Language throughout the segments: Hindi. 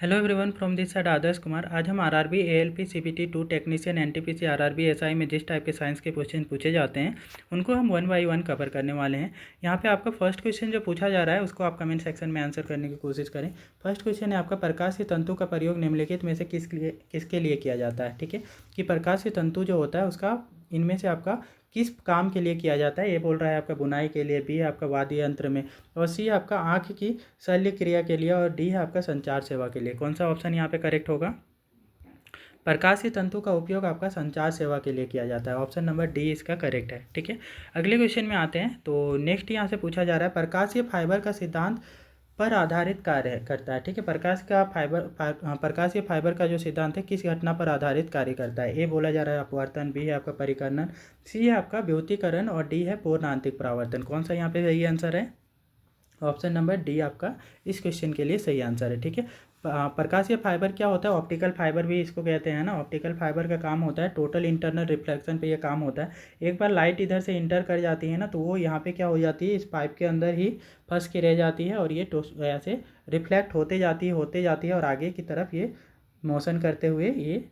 Hello everyone from this side Adarsh Kumar. आज हम RRB ALP CBT 2 technician NTPC RRB SI में जिस टाइप के साइंस के क्वेश्चन पूछे जाते हैं उनको हम वन बाय वन कवर करने वाले हैं। यहाँ पे आपका फर्स्ट क्वेश्चन जो पूछा जा रहा है उसको आप कमेंट सेक्शन में आंसर करने की कोशिश करें। फर्स्ट क्वेश्चन है आपका, प्रकाशीय तंतु का प्रयोग निम्नलिखित में से किसके लिए किया जाता है। ठीक है, कि प्रकाशीय तंतु जो होता है उसका इनमें से आपका किस काम के लिए किया जाता है। ये बोल रहा है आपका बुनाई के लिए, बी है आपका वाद्य यंत्र में, और सी है आपका आँख की शल्य क्रिया के लिए, और डी है आपका संचार सेवा के लिए। कौन सा ऑप्शन यहाँ पे करेक्ट होगा? प्रकाशीय तंतु का उपयोग आपका संचार सेवा के लिए किया जाता है। ऑप्शन नंबर डी इसका करेक्ट है। ठीक है, अगले क्वेश्चन में आते हैं। तो नेक्स्ट यहाँ से पूछा जा रहा है, प्रकाशीय फाइबर का सिद्धांत पर आधारित कार्य करता है। ठीक है, प्रकाशीय फाइबर का जो सिद्धांत है किस घटना पर आधारित कार्य करता है। ए बोला जा रहा है अपवर्तन, बी है आपका परिकर्णन, सी है आपका व्युत्कीकरण, और डी है पूर्ण आंतरिक परावर्तन। कौन सा यहाँ पे सही आंसर है? ऑप्शन नंबर डी आपका इस क्वेश्चन के लिए सही आंसर है। ठीक है, प्रकाशीय फाइबर क्या होता है? ऑप्टिकल फाइबर भी इसको कहते हैं ना। ऑप्टिकल फाइबर का काम होता है टोटल इंटरनल रिफ्लेक्शन पे ये काम होता है। एक बार लाइट इधर से इंटर कर जाती है ना, तो वो यहाँ पे क्या हो जाती है, इस पाइप के अंदर ही फंस के रह जाती है, और ये ऐसे रिफ्लेक्ट होते जाती है और आगे की तरफ ये मोशन करते हुए ये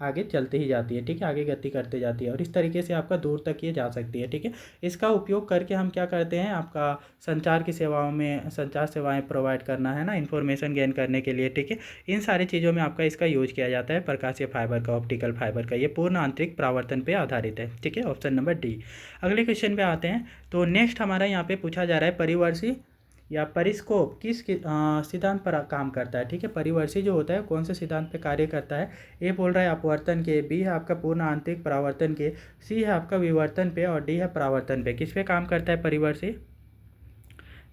आगे चलती ही जाती है। ठीक है, आगे गति करते जाती है, और इस तरीके से आपका दूर तक ये जा सकती है। ठीक है, इसका उपयोग करके हम क्या करते हैं, आपका संचार की सेवाओं में संचार सेवाएं प्रोवाइड करना है ना, इन्फॉर्मेशन गेन करने के लिए। ठीक है, इन सारी चीज़ों में आपका इसका यूज किया जाता है प्रकाशीय फाइबर का, ऑप्टिकल फाइबर का। ये पूर्ण आंतरिक परावर्तन पे आधारित है। ठीक है, ऑप्शन नंबर डी। अगले क्वेश्चन पे आते हैं। तो नेक्स्ट हमारा यहाँ पे पूछा जा रहा है, परिवर्ती या परिस्कोप किस सिद्धांत पर काम करता है। ठीक है, परिवर्ती जो होता है कौन से सिद्धांत पे कार्य करता है। ए बोल रहा है अपवर्तन के, बी है आपका पूर्ण आंतरिक परावर्तन के, सी है आपका विवर्तन पे, और डी है परावर्तन पे। किस पे काम करता है परिवर्ती?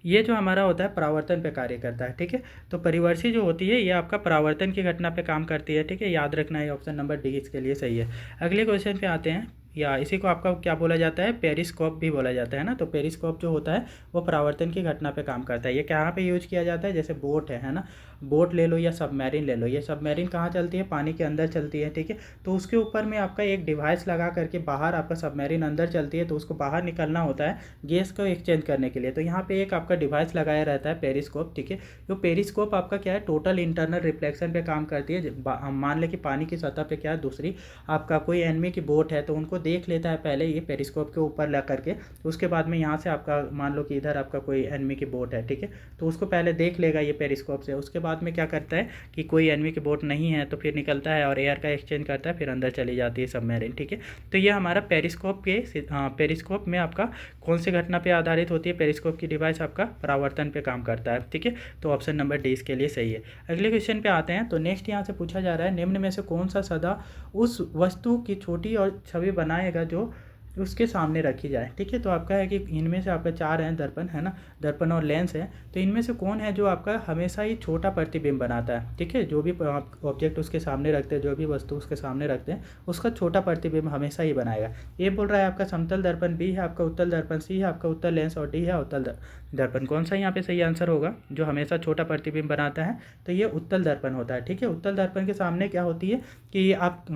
ये जो हमारा होता है परावर्तन पे कार्य करता है। ठीक है, तो परिवर्ती जो होती है ये आपका परावर्तन की घटना पे काम करती है। ठीक है, याद रखना है, ऑप्शन नंबर डी इसके लिए सही है। अगले क्वेश्चन पे आते हैं, या इसी को आपका क्या बोला जाता है, पेरिस्कोप भी बोला जाता है ना। तो पेरिस्कोप जो होता है वो परावर्तन की घटना पे काम करता है। ये कहाँ पे यूज किया जाता है? जैसे बोट है ना, बोट ले लो या सबमरीन ले लो। ये सबमरीन कहाँ चलती है? पानी के अंदर चलती है। ठीक है, तो उसके ऊपर में आपका एक डिवाइस लगा करके बाहर आपका सबमरीन अंदर चलती है, तो उसको बाहर निकलना होता है गैस को एक्सचेंज करने के लिए। तो यहाँ पे एक आपका डिवाइस लगाया रहता है पेरिस्कोप। ठीक है, तो पेरिस्कोप आपका क्या है, टोटल इंटरनल रिफ्लेक्शन पे काम करती है। मान ले कि पानी की सतह पे क्या है, दूसरी आपका कोई एनिमी की बोट है, तो उनको देख लेता है पहले ये पेरिस्कोप के ऊपर ला करके। उसके बाद में यहाँ से आपका मान लो कि इधर आपका कोई एनिमी की बोट है। ठीक है, तो उसको पहले देख लेगा ये पेरिस्कोप से। उसके बाद में क्या करता है कि कोई एनिमी की बोट नहीं है तो फिर निकलता है और एयर का एक्सचेंज करता है, फिर अंदर चली जाती है सबमरीन। ठीक है, तो ये हमारा पेरिस्कोप में आपका कौन सी घटना पे आधारित होती है? पेरिस्कोप की डिवाइस आपका परावर्तन पे काम करता है। ठीक है, तो ऑप्शन नंबर डी इसके लिए सही है। अगले क्वेश्चन पे आते हैं। तो नेक्स्ट यहाँ से पूछा जा रहा है, निम्न में से कौन सा सदा उस वस्तु की छोटी और छवि बनाएगा जो उसके सामने रखी जाए। ठीक है, तो आपका है कि इनमें से आपका चार हैं दर्पण, है ना, दर्पण और लेंस है। तो इनमें से कौन है जो आपका हमेशा ही छोटा प्रतिबिंब बनाता है। ठीक है, जो भी ऑब्जेक्ट उसके सामने रखते हैं, जो भी वस्तु उसके सामने रखते हैं, उसका छोटा प्रतिबिंब हमेशा ही बनाएगा। ये बोल रहा है आपका समतल दर्पण, बी है आपका उत्तल दर्पण, सी है आपका उत्तल लेंस, और डी है उत्तल दर्पण। कौन सा यहाँ पे सही आंसर होगा जो हमेशा छोटा प्रतिबिंब बनाता है? तो ये उत्तल दर्पण होता है। ठीक है, उत्तल दर्पण के सामने क्या होती है कि आप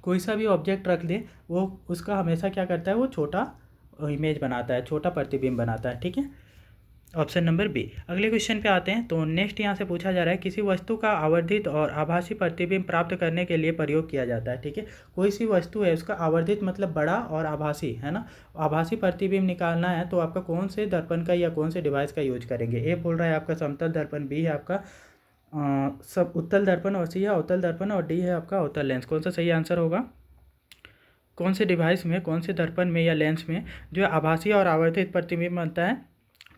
कोई सा भी ऑब्जेक्ट रख दें, वो उसका हमेशा क्या करता है, वो छोटा इमेज बनाता है, छोटा प्रतिबिंब बनाता है। ठीक है, ऑप्शन नंबर बी। अगले क्वेश्चन पे आते हैं। तो नेक्स्ट यहाँ से पूछा जा रहा है, किसी वस्तु का आवर्धित और आभासी प्रतिबिंब प्राप्त करने के लिए प्रयोग किया जाता है। ठीक है, कोई सी वस्तु है उसका आवर्धित मतलब बड़ा और आभासी, है ना, आभासी प्रतिबिंब निकालना है, तो आपका कौन से दर्पण का या कौन से डिवाइस का यूज करेंगे। ए बोल रहा है आपका समतल दर्पण, बी है आपका सब उत्तल दर्पण, और सी है अवतल दर्पण, और डी है आपका अवतल लेंस। कौन सा सही आंसर होगा? कौन से डिवाइस में, कौन से दर्पण में या लेंस में जो आभासी और आवर्धित प्रतिबिंब बनता है?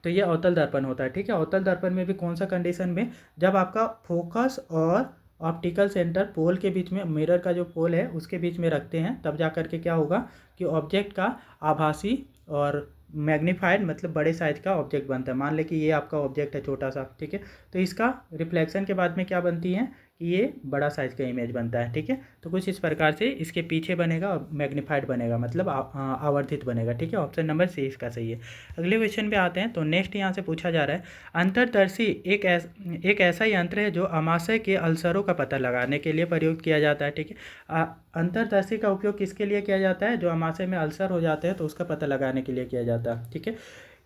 तो ये अवतल दर्पण होता है। ठीक है, अवतल दर्पण में भी कौन सा कंडीशन में, जब आपका फोकस और ऑप्टिकल सेंटर पोल के बीच में, मिरर का जो पोल है उसके बीच में रखते हैं, तब जा करके क्या होगा कि ऑब्जेक्ट का आभासी और मैग्नीफाइड मतलब बड़े साइज का ऑब्जेक्ट बनता है। मान ले कि ये आपका ऑब्जेक्ट है छोटा सा। ठीक है, तो इसका रिफ्लेक्शन के बाद में क्या बनती है कि ये बड़ा साइज का इमेज बनता है। ठीक है, तो कुछ इस प्रकार से इसके पीछे बनेगा और मैग्नीफाइड बनेगा, मतलब आवर्धित बनेगा। ठीक है, ऑप्शन नंबर सी इसका सही है। अगले क्वेश्चन पे आते हैं। तो नेक्स्ट यहाँ से पूछा जा रहा है, अंतर्दर्शी एक ऐसा यंत्र है जो अमाशय के अल्सरों का पता लगाने के लिए प्रयोग किया जाता है। ठीक है, अंतर्दर्शी का उपयोग किसके लिए किया जाता है? जो अमाशय में अल्सर हो जाते हैं तो उसका पता लगाने के लिए किया जाता है। ठीक है,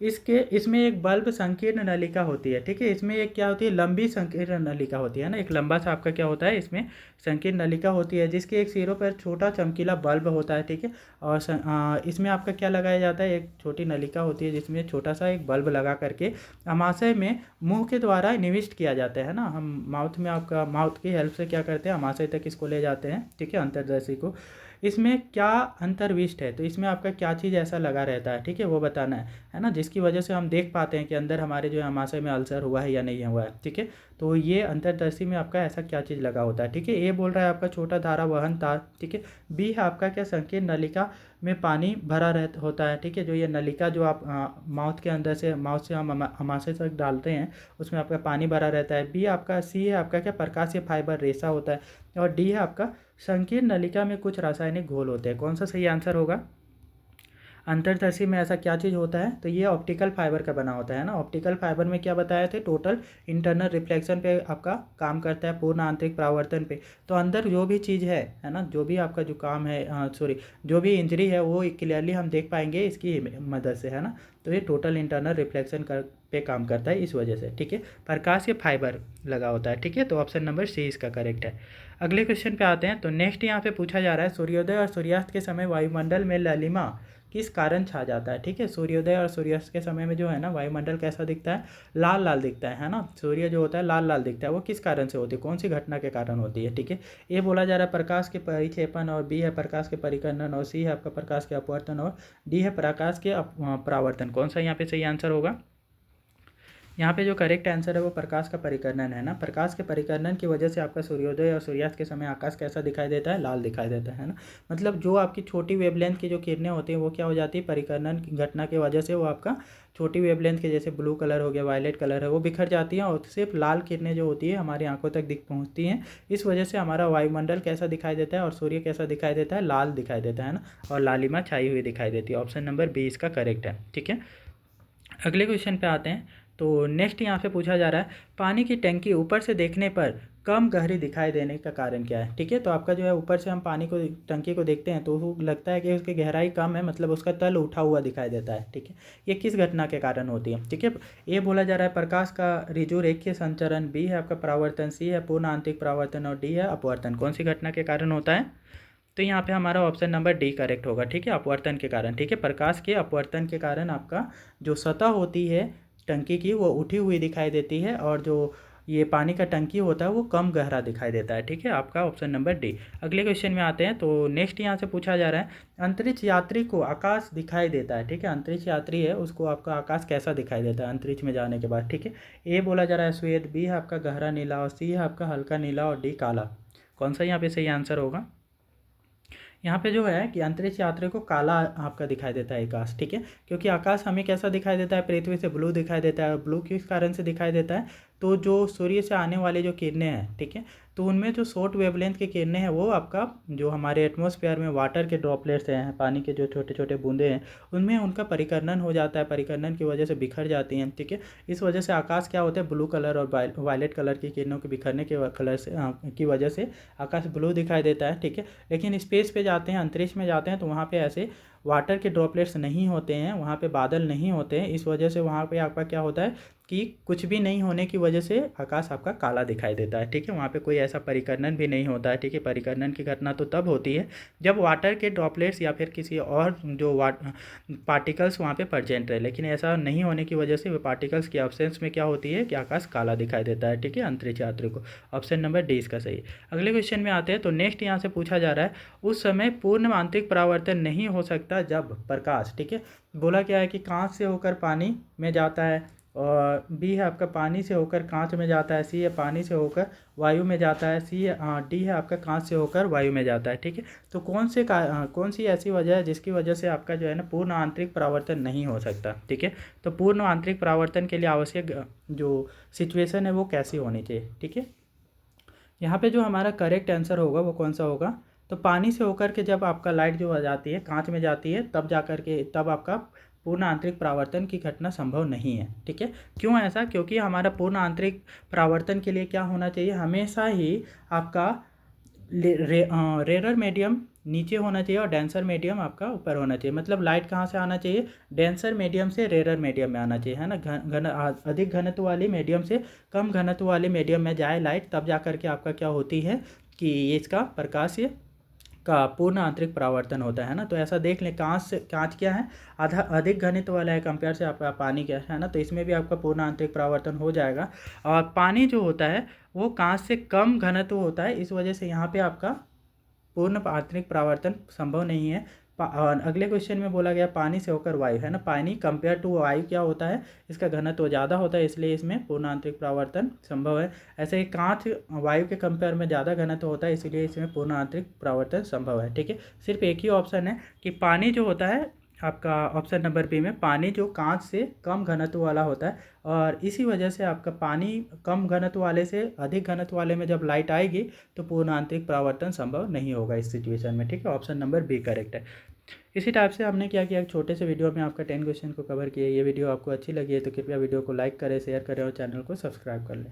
इसमें एक बल्ब संकीर्ण नलिका होती है, ठीक है। इसमें एक क्या होती है, लंबी संकीर्ण नलिका होती है ना, एक लंबा सा आपका क्या होता है, इसमें संकीर्ण नलिका होती है, जिसके एक सिरों पर छोटा चमकीला बल्ब होता है, ठीक है। और इसमें आपका क्या लगाया जाता है, एक छोटी नलिका होती है जिसमें छोटा सा एक बल्ब लगा करके अमाशय में मुंह के द्वारा निविष्ट किया जाता है ना। हम माउथ में आपका माउथ की हेल्प से क्या करते हैं, अमाशय तक इसको ले जाते हैं, ठीक है, अंतर्दर्शी को। इसमें क्या अंतर्विष्ट है, तो इसमें आपका क्या चीज़ ऐसा लगा रहता है, ठीक है, वो बताना है ना, जिसकी वजह से हम देख पाते हैं कि अंदर हमारे जो है अमाशय में अल्सर हुआ है या नहीं हुआ है, ठीक है। तो ये अंतर्दर्शी में आपका ऐसा क्या चीज़ लगा होता है, ठीक है। ए बोल रहा है आपका छोटा धारा वहन तार, ठीक है। बी है आपका क्या, संकीर्ण नलिका में पानी भरा रहता होता है, ठीक है। जो ये नलिका जो आप माउथ के अंदर से, माउथ से हम अमाशय तक डालते हैं, उसमें आपका पानी भरा रहता है। बी आपका, सी है आपका क्या, प्रकाशीय फाइबर रेशा होता है। और डी है आपका, संकीर्ण नलिका में कुछ रासायनिक घोल होते हैं। कौन सा सही आंसर होगा, अंतर्दर्शी में ऐसा क्या चीज़ होता है, तो ये ऑप्टिकल फाइबर का बना होता है ना। ऑप्टिकल फाइबर में क्या बताए थे, टोटल इंटरनल रिफ्लेक्शन पे आपका काम करता है, पूर्ण आंतरिक परावर्तन पे। तो अंदर जो भी चीज़ है ना, जो भी आपका जो काम है, सॉरी, जो भी इंजरी है वो क्लियरली हम देख पाएंगे इसकी मदद से, है ना। तो ये टोटल इंटरनल रिफ्लेक्शन पे काम करता है इस वजह से, ठीक है। प्रकाश के फाइबर लगा होता है, ठीक है। तो ऑप्शन नंबर सी इसका करेक्ट है। अगले क्वेश्चन पे आते हैं। तो नेक्स्ट यहाँ पे पूछा जा रहा है, सूर्योदय और सूर्यास्त के समय वायुमंडल में ललिमा किस कारण छा जाता है, ठीक है। सूर्योदय और सूर्यास्त के समय में जो है ना वायुमंडल कैसा दिखता है, लाल लाल दिखता है ना। सूर्य जो होता है लाल लाल दिखता है, वो किस कारण से होती है, कौन सी घटना के कारण होती है, ठीक है। ये बोला जा रहा है प्रकाश के परिक्षेपण, और बी है प्रकाश के परिकर्णन, और सी है आपका प्रकाश के अपवर्तन, और डी है प्रकाश के परावर्तन। कौन सा यहाँ पे सही आंसर होगा, यहाँ पे जो करेक्ट आंसर है वो प्रकाश का परिकर्णन है ना। प्रकाश के परिकर्णन की वजह से आपका सूर्योदय और सूर्यास्त के समय आकाश कैसा दिखाई देता है, लाल दिखाई देता है ना। मतलब जो आपकी छोटी वेवलेंथ की जो किरणें होती हैं वो क्या हो जाती है, परिकर्णन की घटना की वजह से वो आपका छोटी वेवलेंथ के, जैसे ब्लू कलर हो गया, वायलेट कलर है, वो बिखर जाती हैं, और सिर्फ लाल किरणें जो होती है हमारी आंखों तक दिख पहुँचती हैं। इस वजह से हमारा वायुमंडल कैसा दिखाई देता है और सूर्य कैसा दिखाई देता है, लाल दिखाई देता है ना, और लालिमा छाई हुई दिखाई देती है। ऑप्शन नंबर बी इसका करेक्ट है, ठीक है। अगले क्वेश्चन पे आते हैं। तो नेक्स्ट यहाँ पे पूछा जा रहा है, पानी की टंकी ऊपर से देखने पर कम गहरी दिखाई देने का कारण क्या है, ठीक है। तो आपका जो है ऊपर से हम पानी को, टंकी को देखते हैं तो वो लगता है कि उसकी गहराई कम है, मतलब उसका तल उठा हुआ दिखाई देता है, ठीक है। ये किस घटना के कारण होती है, ठीक है। ये बोला जा रहा है प्रकाश का ऋजु रेखीय संचरण, बी है आपका परावर्तन, सी है पूर्ण आंतरिक परावर्तन, और डी है अपवर्तन। कौन सी घटना के कारण होता है, तो यहाँ पे हमारा ऑप्शन नंबर डी करेक्ट होगा, ठीक है, अपवर्तन के कारण, ठीक है। प्रकाश के अपवर्तन के कारण आपका जो सतह होती है टंकी की वो उठी हुई दिखाई देती है, और जो ये पानी का टंकी होता है वो कम गहरा दिखाई देता है, ठीक है। आपका ऑप्शन नंबर डी। अगले क्वेश्चन में आते हैं। तो नेक्स्ट यहाँ से पूछा जा रहा है, अंतरिक्ष यात्री को आकाश दिखाई देता है, ठीक है। अंतरिक्ष यात्री है उसको आपका आकाश कैसा दिखाई देता है अंतरिक्ष में जाने के बाद, ठीक है। ए बोला जा रहा है श्वेत, बी है आपका गहरा नीला, और सी है आपका हल्का नीला, और डी काला। कौन सा यहाँ पे सही आंसर होगा, यहाँ पे जो है कि अंतरिक्ष यात्री को काला आपका दिखाई देता है आकाश, ठीक है। क्योंकि आकाश हमें कैसा दिखाई देता है, पृथ्वी से ब्लू दिखाई देता है। ब्लू किस कारण से दिखाई देता है, तो जो सूर्य से आने वाली जो किरणें हैं, ठीक है, तो उनमें जो शॉर्ट वेवलेंथ की किरणें हैं वो आपका जो हमारे एटमॉस्फेयर में वाटर के ड्रॉपलेट्स हैं, पानी के जो छोटे छोटे बूंदे हैं, उनमें उनका परिकर्णन हो जाता है, परिकर्णन की वजह से बिखर जाती हैं, ठीक है। इस वजह से आकाश क्या होता है, ब्लू कलर और वायलेट कलर की किरणों के बिखरने के कलर से की वजह से आकाश ब्लू दिखाई देता है, ठीक है। लेकिन स्पेस पे जाते हैं, अंतरिक्ष में जाते हैं, तो वहाँ पे ऐसे वाटर के ड्रॉपलेट्स नहीं होते हैं, वहाँ पे बादल नहीं होते हैं। इस वजह से वहाँ पे आपका क्या होता है कि कुछ भी नहीं होने की वजह से आकाश आपका काला दिखाई देता है, ठीक है। वहाँ पे कोई ऐसा परिकर्णन भी नहीं होता है, ठीक है। परिकर्णन की घटना तो तब होती है जब वाटर के ड्रॉपलेट्स या फिर किसी और जो पार्टिकल्स वहाँ पे प्रेजेंट रहे, लेकिन ऐसा नहीं होने की वजह से वो पार्टिकल्स की एब्सेंस में क्या होती है कि आकाश काला दिखाई देता है, ठीक है, अंतरिक्ष यात्री को। ऑप्शन नंबर डी इसका सही। अगले क्वेश्चन में आते हैं। तो नेक्स्ट यहाँ से पूछा जा रहा है, उस समय पूर्ण आंतरिक परावर्तन नहीं हो सकता जब प्रकाश, ठीक है, बोला क्या है कि कांच से होकर पानी में जाता है, और बी है आपका पानी से होकर कांच में जाता है, सी है पानी से होकर वायु में जाता है, सी है डी है आपका कांच से होकर वायु में जाता है, ठीक है। तो कौन सी ऐसी वजह है जिसकी वजह से आपका जो है ना पूर्ण आंतरिक परावर्तन नहीं हो सकता, ठीक है। तो पूर्ण आंतरिक परावर्तन के लिए आवश्यक जो सिचुएशन है वो कैसी होनी चाहिए, ठीक है। यहाँ पे जो हमारा करेक्ट आंसर होगा वो कौन सा होगा, तो पानी से होकर के जब आपका लाइट जो आ जाती है कांच में जाती है, तब जा कर के तब आपका पूर्ण आंतरिक परावर्तन की घटना संभव नहीं है, ठीक है। क्यों ऐसा, क्योंकि हमारा पूर्ण आंतरिक परावर्तन के लिए क्या होना चाहिए, हमेशा ही आपका रेरर मीडियम नीचे होना चाहिए और डेंसर मीडियम आपका ऊपर होना चाहिए। मतलब लाइट कहाँ से आना चाहिए, डेंसर मीडियम से रेयर मीडियम में आना चाहिए, है ना। अधिक घनत्व वाली मीडियम से कम घनत्व वाली मीडियम में जाए लाइट, तब जा करके आपका क्या होती है कि ये इसका प्रकाश का पूर्ण आंतरिक परावर्तन होता है ना। तो ऐसा देख लें, कांच क्या है, अधिक घनत्व वाला है कंपेयर से आपका पानी क्या है ना, तो इसमें भी आपका पूर्ण आंतरिक परावर्तन हो जाएगा। और पानी जो होता है वो कांच से कम घनत्व होता है, इस वजह से यहाँ पे आपका पूर्ण आंतरिक परावर्तन संभव नहीं है। और अगले क्वेश्चन में बोला गया पानी से होकर वायु, है ना। पानी कंपेयर टू वायु क्या होता है, इसका घनत्व ज़्यादा होता है, इसलिए इसमें पूर्ण आंतरिक परावर्तन संभव है। ऐसे ही कांच वायु के कंपेयर में ज़्यादा घनत्व होता है, इसलिए इसमें पूर्ण आंतरिक परावर्तन संभव है। ठीक है, सिर्फ एक ही ऑप्शन है कि पानी जो होता है आपका ऑप्शन नंबर बी में, पानी जो कांच से कम घनत्व वाला होता है, और इसी वजह से आपका पानी कम घनत्व वाले से अधिक घनत्व वाले में जब लाइट आएगी तो पूर्ण आंतरिक परावर्तन संभव नहीं होगा इस सिचुएशन में। ठीक है, ऑप्शन नंबर बी करेक्ट है। इसी टाइप से हमने क्या किया, एक छोटे से वीडियो में आपका 10 क्वेश्चन को कवर किया। ये वीडियो आपको अच्छी लगी है तो कृपया वीडियो को लाइक करें, शेयर करें और चैनल को सब्सक्राइब कर लें।